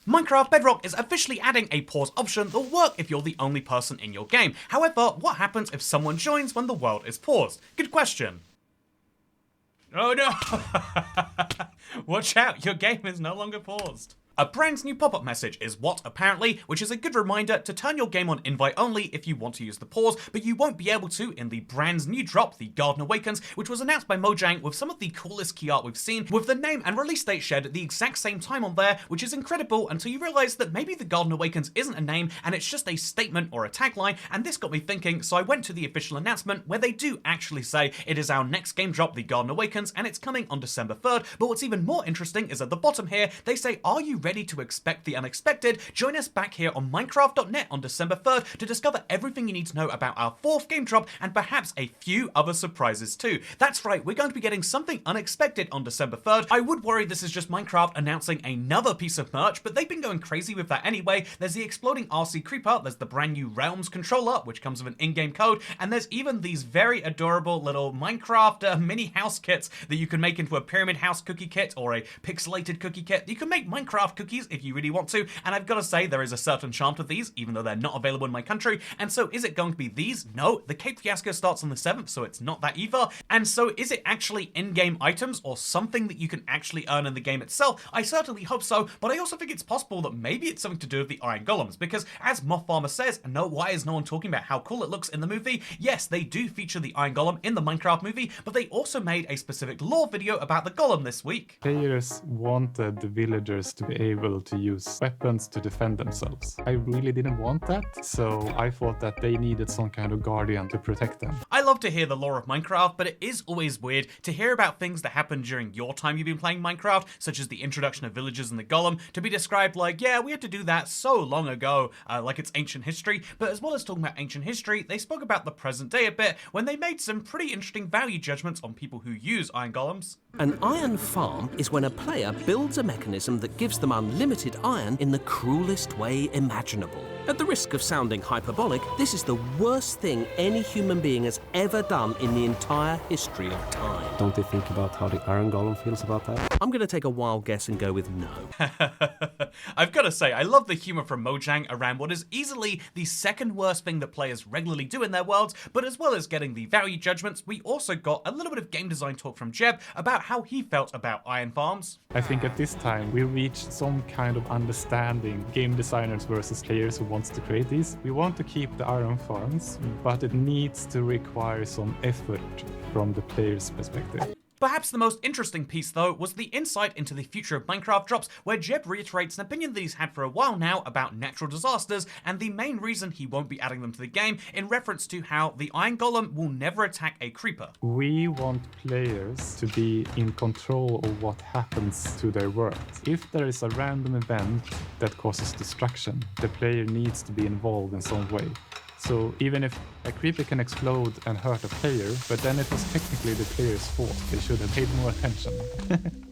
Minecraft Bedrock is officially adding a pause option that'll work if you're the only person in your game. However, what happens if someone joins when the world is paused? Good question. Oh no! Watch out, your game is no longer paused. A brand new pop-up message is what, apparently, which is a good reminder to turn your game on invite only if you want to use the pause, but you won't be able to in the brand new drop, the Garden Awakens, which was announced by Mojang with some of the coolest key art we've seen, with the name and release date shared at the exact same time on there, which is incredible until you realize that maybe the Garden Awakens isn't a name and it's just a statement or a tagline, and this got me thinking, so I went to the official announcement where they do actually say it is our next game drop, the Garden Awakens, and it's coming on December 3rd, but what's even more interesting is at the bottom here, they say, are you ready to expect the unexpected? Join us back here on Minecraft.net on December 3rd to discover everything you need to know about our 4th game drop and perhaps a few other surprises too. That's right, we're going to be getting something unexpected on December 3rd. I would worry this is just Minecraft announcing another piece of merch, but they've been going crazy with that anyway. There's the exploding RC creeper, there's the brand new Realms controller, which comes with an in-game code, and there's even these very adorable little Minecraft mini house kits that you can make into a pyramid house cookie kit or a pixelated cookie kit. You can make Minecraft cookies if you really want to, and I've got to say there is a certain charm to these, even though they're not available in my country. And so is it going to be these? No, the Cape Fiasco starts on the 7th, so it's not that either. And so is it actually in-game items or something that you can actually earn in the game itself? I certainly hope so, but I also think it's possible that maybe it's something to do with the Iron Golems, because as Moth Farmer says, and no, why is no one talking about how cool it looks in the movie? Yes, they do feature the Iron Golem in the Minecraft movie, but they also made a specific lore video about the Golem this week. Players wanted the villagers to be able to use weapons to defend themselves. I really didn't want that, so I thought that they needed some kind of guardian to protect them. I love to hear the lore of Minecraft, but it is always weird to hear about things that happened during your time you've been playing Minecraft, such as the introduction of villagers and the Golem, to be described like, yeah, we had to do that so long ago, like it's ancient history. But as well as talking about ancient history, they spoke about the present day a bit when they made some pretty interesting value judgments on people who use Iron Golems. An iron farm is when a player builds a mechanism that gives them unlimited iron in the cruelest way imaginable. At the risk of sounding hyperbolic, this is the worst thing any human being has ever done in the entire history of time. Don't they think about how the Iron Golem feels about that? I'm going to take a wild guess and go with no. I've got to say, I love the humor from Mojang around what is easily the second worst thing that players regularly do in their worlds, but as well as getting the value judgments, we also got a little bit of game design talk from Jeb about how he felt about iron farms. I think at this time we reached some kind of understanding, game designers versus players who wants to create these. We want to keep the iron farms, but it needs to require some effort from the player's perspective. Perhaps the most interesting piece, though, was the insight into the future of Minecraft drops, where Jeb reiterates an opinion that he's had for a while now about natural disasters, and the main reason he won't be adding them to the game, in reference to how the Iron Golem will never attack a creeper. We want players to be in control of what happens to their world. If there is a random event that causes destruction, the player needs to be involved in some way. So even if a creeper can explode and hurt a player, but then it was technically the player's fault, they should have paid more attention.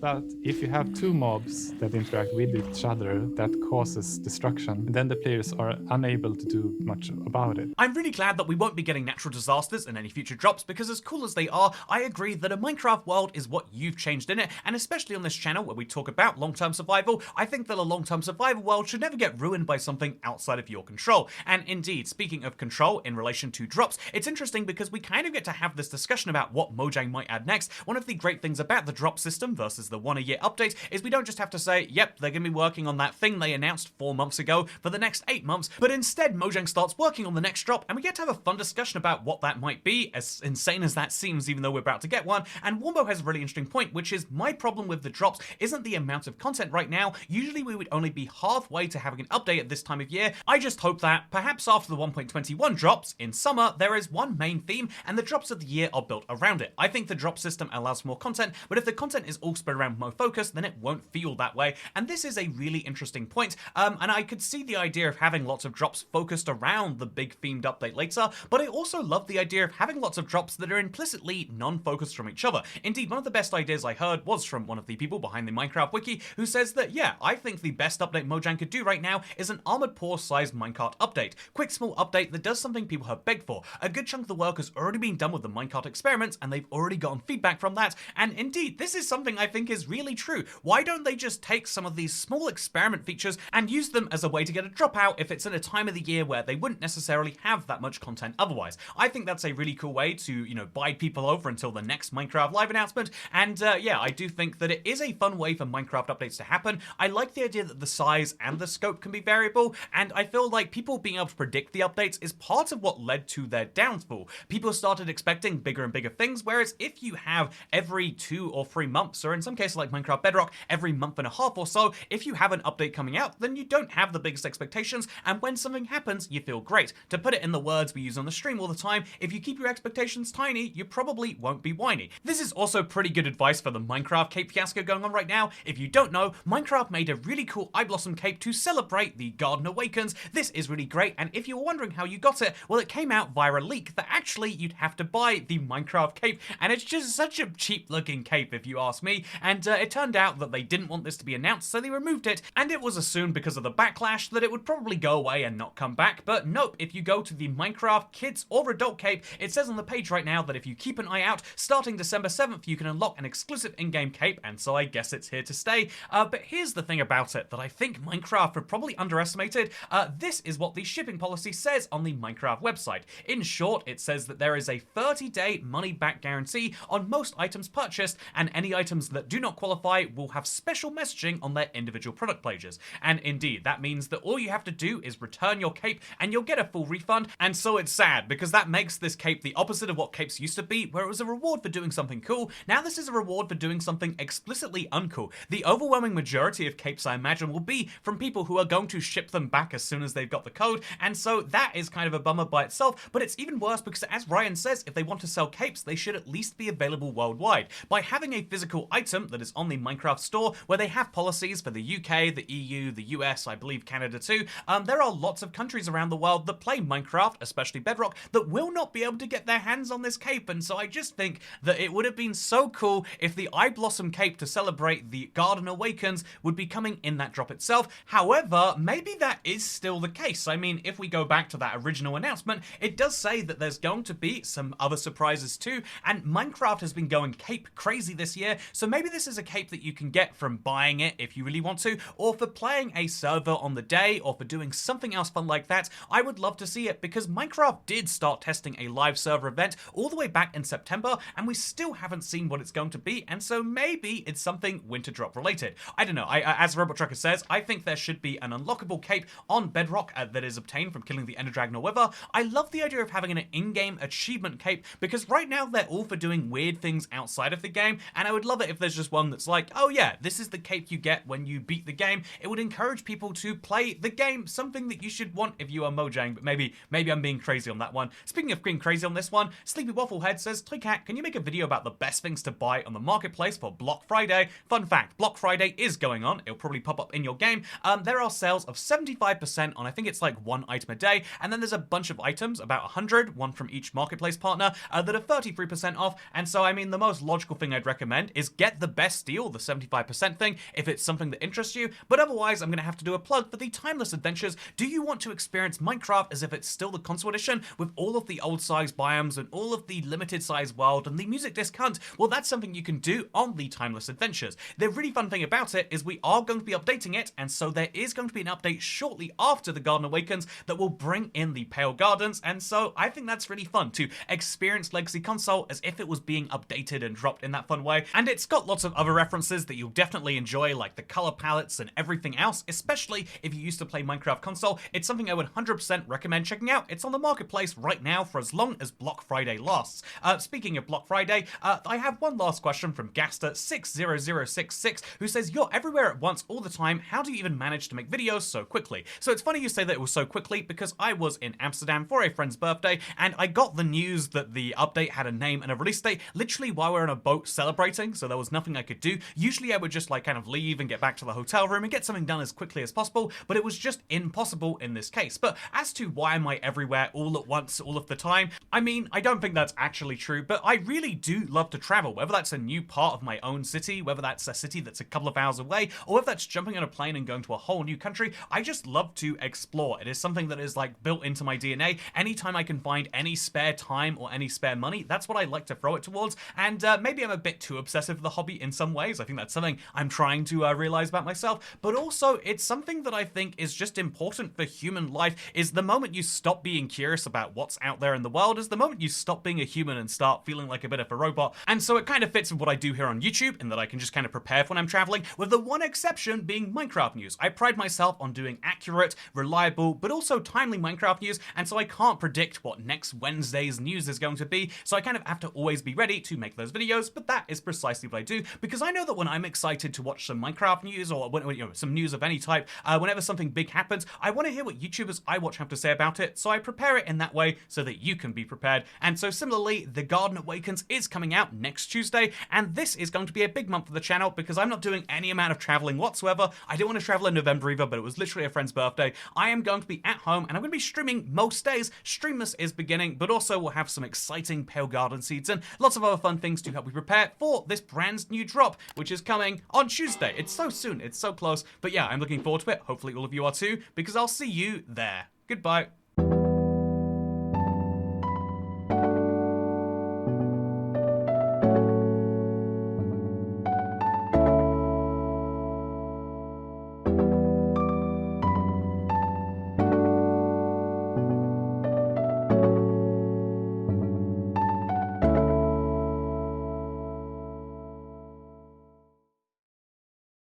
But if you have two mobs that interact with each other that causes destruction, then the players are unable to do much about it. I'm really glad that we won't be getting natural disasters in any future drops, because as cool as they are, I agree that a Minecraft world is what you've changed in it, and especially on this channel where we talk about long-term survival, I think that a long-term survival world should never get ruined by something outside of your control. And indeed, speaking of control in relation to drops, it's interesting because we kind of get to have this discussion about what Mojang might add next. One of the great things about the drop system versus the one-a-year update is we don't just have to say, yep, they're going to be working on that thing they announced 4 months ago for the next 8 months, but instead Mojang starts working on the next drop, and we get to have a fun discussion about what that might be, as insane as that seems, even though we're about to get one. And Wombo has a really interesting point, which is my problem with the drops isn't the amount of content right now. Usually we would only be halfway to having an update at this time of year. I just hope that perhaps after the 1.21 drops in summer, there is one main theme and the drops of the year are built around it. I think the drop system allows for more content, but if the content is all spread around MoFocus, then it won't feel that way. And this is a really interesting point. And I could see the idea of having lots of drops focused around the big themed update later, but I also love the idea of having lots of drops that are implicitly non-focused from each other. Indeed, one of the best ideas I heard was from one of the people behind the Minecraft wiki, who says that, yeah, I think the best update Mojang could do right now is an Armored Core sized minecart update. Quick small update that does something people have begged for. A good chunk of the work has already been done with the minecart experiments, and they've already gotten feedback from that, and indeed, this is something I think is really true. Why don't they just take some of these small experiment features and use them as a way to get a dropout if it's in a time of the year where they wouldn't necessarily have that much content otherwise? I think that's a really cool way to, bide people over until the next Minecraft Live announcement, and yeah, I do think that it is a fun way for Minecraft updates to happen. I like the idea that the size and the scope can be variable, and I feel like people being able to predict the updates is part of what led to their downfall. People started expecting bigger and bigger things, whereas if you have every 2 or 3 months, or in some cases like Minecraft Bedrock, every month and a half or so, if you have an update coming out, then you don't have the biggest expectations, and when something happens, you feel great. To put it in the words we use on the stream all the time, if you keep your expectations tiny, you probably won't be whiny. This is also pretty good advice for the Minecraft cape fiasco going on right now. If you don't know, Minecraft made a really cool eye blossom cape to celebrate the Garden Awakens. This is really great, and if you were wondering how you got it, well, it came out via a leak that actually you'd have to buy the Minecraft cape, and it's just such a cheap looking cape if you ask me, and it turned out that they didn't want this to be announced, so they removed it, and it was assumed because of the backlash that it would probably go away and not come back, but nope, if you go to the Minecraft kids or adult cape, it says on the page right now that if you keep an eye out, starting December 7th, you can unlock an exclusive in-game cape, and so I guess it's here to stay. But here's the thing about it that I think Minecraft have probably underestimated. This is what the shipping policy says on the Minecraft website. In short, it says that there is a 30-day money-back guarantee on most items purchased, and any items that do not qualify will have special messaging on their individual product pages. And indeed, that means that all you have to do is return your cape and you'll get a full refund, and so it's sad because that makes this cape the opposite of what capes used to be, where it was a reward for doing something cool. Now this is a reward for doing something explicitly uncool. The overwhelming majority of capes, I imagine, will be from people who are going to ship them back as soon as they've got the code, and so that is kind of a bummer by itself, but it's even worse because, as Ryan says, if they want to sell capes, they should at least be available worldwide. By having a physical item that is on the Minecraft store, where they have policies for the UK, the EU, the US, I believe Canada too, there are lots of countries around the world that play Minecraft, especially Bedrock, that will not be able to get their hands on this cape, and so I just think that it would have been so cool if the Eye Blossom cape to celebrate the Garden Awakens would be coming in that drop itself. However, maybe that is still the case. I mean, if we go back to that original announcement, it does say that there's going to be some other surprises too, and Minecraft has been going cape crazy this year, so maybe this is a cape that you can get from buying it if you really want to, or for playing a server on the day, or for doing something else fun like that. I would love to see it, because Minecraft did start testing a live server event all the way back in September, and we still haven't seen what it's going to be, and so maybe it's something winter drop related. I don't know, as Robot Trucker says, I think there should be an unlockable cape on Bedrock that is obtained from killing the Ender Dragon or Wither. I love the idea of having an in-game achievement cape, because right now they're all for doing weird things outside of the game, and I would love it if there's just one that's like, oh yeah, this is the cape you get when you beat the game. It would encourage people to play the game, something that you should want if you are Mojang, but maybe I'm being crazy on that one. Speaking of being crazy on this one, Sleepy Wafflehead says, Toycat, can you make a video about the best things to buy on the marketplace for Block Friday? Fun fact, Block Friday is going on. It'll probably pop up in your game. There are sales of 75% on, I think it's like one item a day, and then there's a bunch of items, about 100, one from each marketplace partner, that are 33% off, and so I mean the most logical thing I'd recommend is get the best deal, the 75% thing, if it's something that interests you, but otherwise I'm going to have to do a plug for the Timeless Adventures. Do you want to experience Minecraft as if it's still the console edition, with all of the old size biomes and all of the limited size world and the music discount? Well, that's something you can do on the Timeless Adventures. The really fun thing about it is we are going to be updating it, and so there is going to be an update shortly after the Garden Awakens that will bring in the Pale Gardens, and so I think that's really fun to experience Legacy Console as if it was being updated and dropped in that fun way. And it's got lots of other references that you'll definitely enjoy, like the color palettes and everything else, especially if you used to play Minecraft Console. It's something I would 100% recommend checking out. It's on the marketplace right now for as long as Block Friday lasts. Speaking of Block Friday, I have one last question from Gaster60066, who says, you're everywhere at once all the time. How do you even manage to make videos so quickly? So it's funny you say that it was so quickly, because I was in Amsterdam for a friend's birthday, and I got the news that the update had a name and a release date literally while we were on a boat celebrating, so there was nothing I could do. Usually I would just like kind of leave and get back to the hotel room and get something done as quickly as possible, but it was just impossible in this case. But as to why am I everywhere all at once all of the time, I mean, I don't think that's actually true, but I really do love to travel, whether that's a new part of my own city, whether that's a city that's a couple of hours away, or whether that's jumping on a plane and going to a whole new country. I just love to explore. It is something that is like built into my DNA. Anytime I can find any spare time or any spare money, that's what I like to throw it towards. And maybe I'm a bit too obsessive with the hobby in some ways. I think that's something I'm trying to realize about myself. But also, it's something that I think is just important for human life, is the moment you stop being curious about what's out there in the world is the moment you stop being a human and start feeling like a bit of a robot. And so it kind of fits with what I do here on YouTube, in that I can just kind of prepare for when I'm traveling, with the one exception being Minecraft news. I pride myself on doing accurate, reliable, but also timely Minecraft news, and so I can't predict what next Wednesday's news is going to be, so I kind of have to always be ready to make those videos, but that is precisely what I do, because I know that when I'm excited to watch some Minecraft news, or some news of any type, whenever something big happens, I want to hear what YouTubers I watch have to say about it, so I prepare it in that way so that you can be prepared. And so similarly, The Garden Awakens is coming out next Tuesday, and this is going to be a big month for the channel because I'm not doing any amount of traveling whatsoever. I don't want to travel in November either, but it was literally a friend's birthday. I am going to be at home, and I'm going to be streaming most days. Streamless is beginning, but also we'll have some exciting Pale Garden seeds and lots of other fun things to help you prepare for this brand new drop, which is coming on Tuesday. It's so soon, it's so close, but yeah, I'm looking forward to it. Hopefully all of you are too, because I'll see you there. Goodbye.